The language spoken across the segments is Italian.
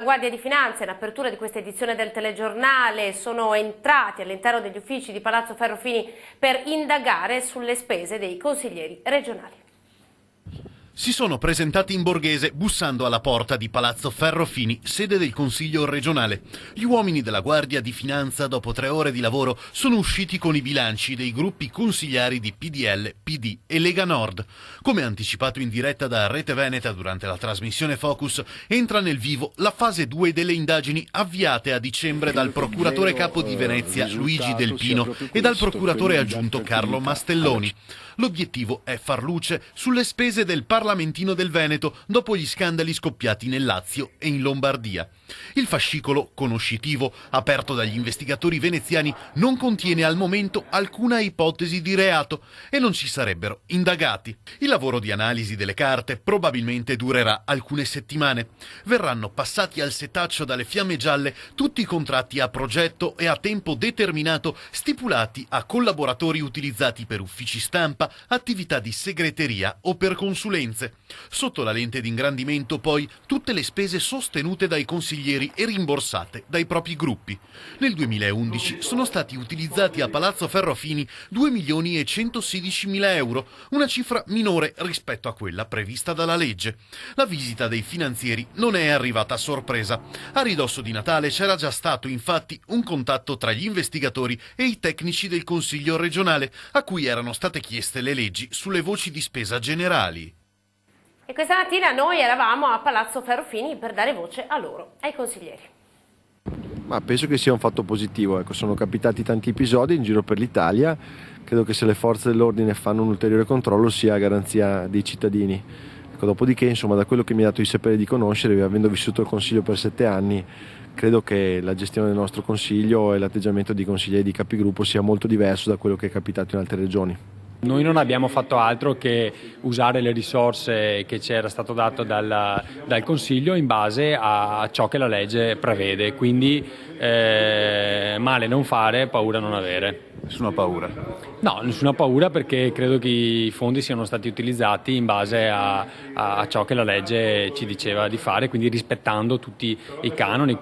Guardia di Finanza, in apertura di questa edizione del telegiornale, sono entrati all'interno degli uffici di Palazzo Ferrofini per indagare sulle spese dei consiglieri regionali. Si sono presentati in Borghese bussando alla porta di Palazzo Ferrofini, sede del Consiglio regionale. Gli uomini della Guardia di Finanza, dopo 3 ore di lavoro, sono usciti con i bilanci dei gruppi consigliari di PDL, PD e Lega Nord. Come anticipato in diretta da Rete Veneta durante la trasmissione Focus, entra nel vivo la fase 2 delle indagini avviate a dicembre dal procuratore capo di Venezia Luigi Del Pino e dal procuratore aggiunto Carlo Mastelloni. L'obiettivo è far luce sulle spese del parlamentino del Veneto dopo gli scandali scoppiati nel Lazio e in Lombardia. Il fascicolo conoscitivo aperto dagli investigatori veneziani non contiene al momento alcuna ipotesi di reato e non ci sarebbero indagati. Il lavoro di analisi delle carte probabilmente durerà alcune settimane. Verranno passati al setaccio dalle fiamme gialle tutti i contratti a progetto e a tempo determinato stipulati a collaboratori utilizzati per uffici stampa, attività di segreteria o per consulenze. Sotto la lente di ingrandimento poi tutte le spese sostenute dai consiglieri e rimborsate dai propri gruppi. Nel 2011 sono stati utilizzati a Palazzo Ferrofini 2.116.000 euro, una cifra minore rispetto a quella prevista dalla legge. La visita dei finanzieri non è arrivata a sorpresa. A ridosso di Natale c'era già stato infatti un contatto tra gli investigatori e i tecnici del Consiglio regionale, a cui erano state chieste le leggi sulle voci di spesa generali. E questa mattina noi eravamo a Palazzo Ferrofini per dare voce a loro, ai consiglieri. Ma penso che sia un fatto positivo, sono capitati tanti episodi in giro per l'Italia, credo che se le forze dell'ordine fanno un ulteriore controllo sia a garanzia dei cittadini. Dopodiché, insomma, da quello che mi ha dato di sapere e di conoscere, avendo vissuto il Consiglio per 7 anni, credo che la gestione del nostro Consiglio e l'atteggiamento di consiglieri di capigruppo sia molto diverso da quello che è capitato in altre regioni. Noi non abbiamo fatto altro che usare le risorse che ci era stato dato dal Consiglio in base a ciò che la legge prevede, quindi male non fare, paura non avere. Nessuna paura? No, nessuna paura, perché credo che i fondi siano stati utilizzati in base a ciò che la legge ci diceva di fare, quindi rispettando tutti i canoni,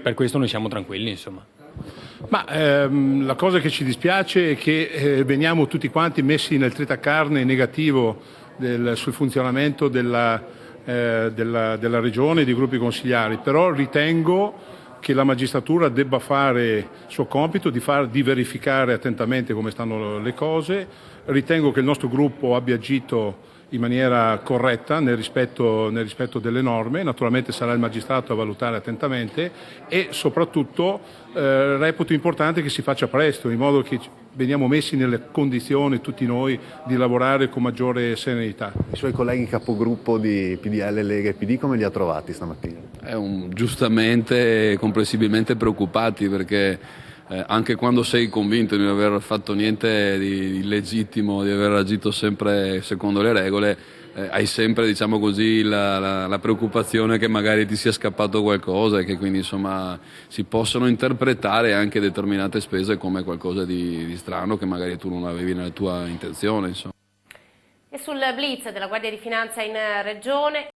per questo noi siamo tranquilli, insomma. Ma la cosa che ci dispiace è che veniamo tutti quanti messi nel tritacarne negativo sul funzionamento della regione e dei gruppi consigliari, però ritengo che la magistratura debba fare il suo compito di verificare attentamente come stanno le cose. Ritengo che il nostro gruppo abbia agito in maniera corretta nel rispetto delle norme. Naturalmente sarà il magistrato a valutare attentamente e soprattutto reputo importante che si faccia presto, in modo che veniamo messi nelle condizioni tutti noi di lavorare con maggiore serenità. I suoi colleghi capogruppo di PDL, Lega e PD come li ha trovati stamattina? Giustamente e comprensibilmente preoccupati, perché anche quando sei convinto di non aver fatto niente di illegittimo, di aver agito sempre secondo le regole, hai sempre, diciamo così, la preoccupazione che magari ti sia scappato qualcosa e che quindi, insomma, si possono interpretare anche determinate spese come qualcosa di strano che magari tu non avevi nella tua intenzione, insomma. E sul blitz della Guardia di Finanza in regione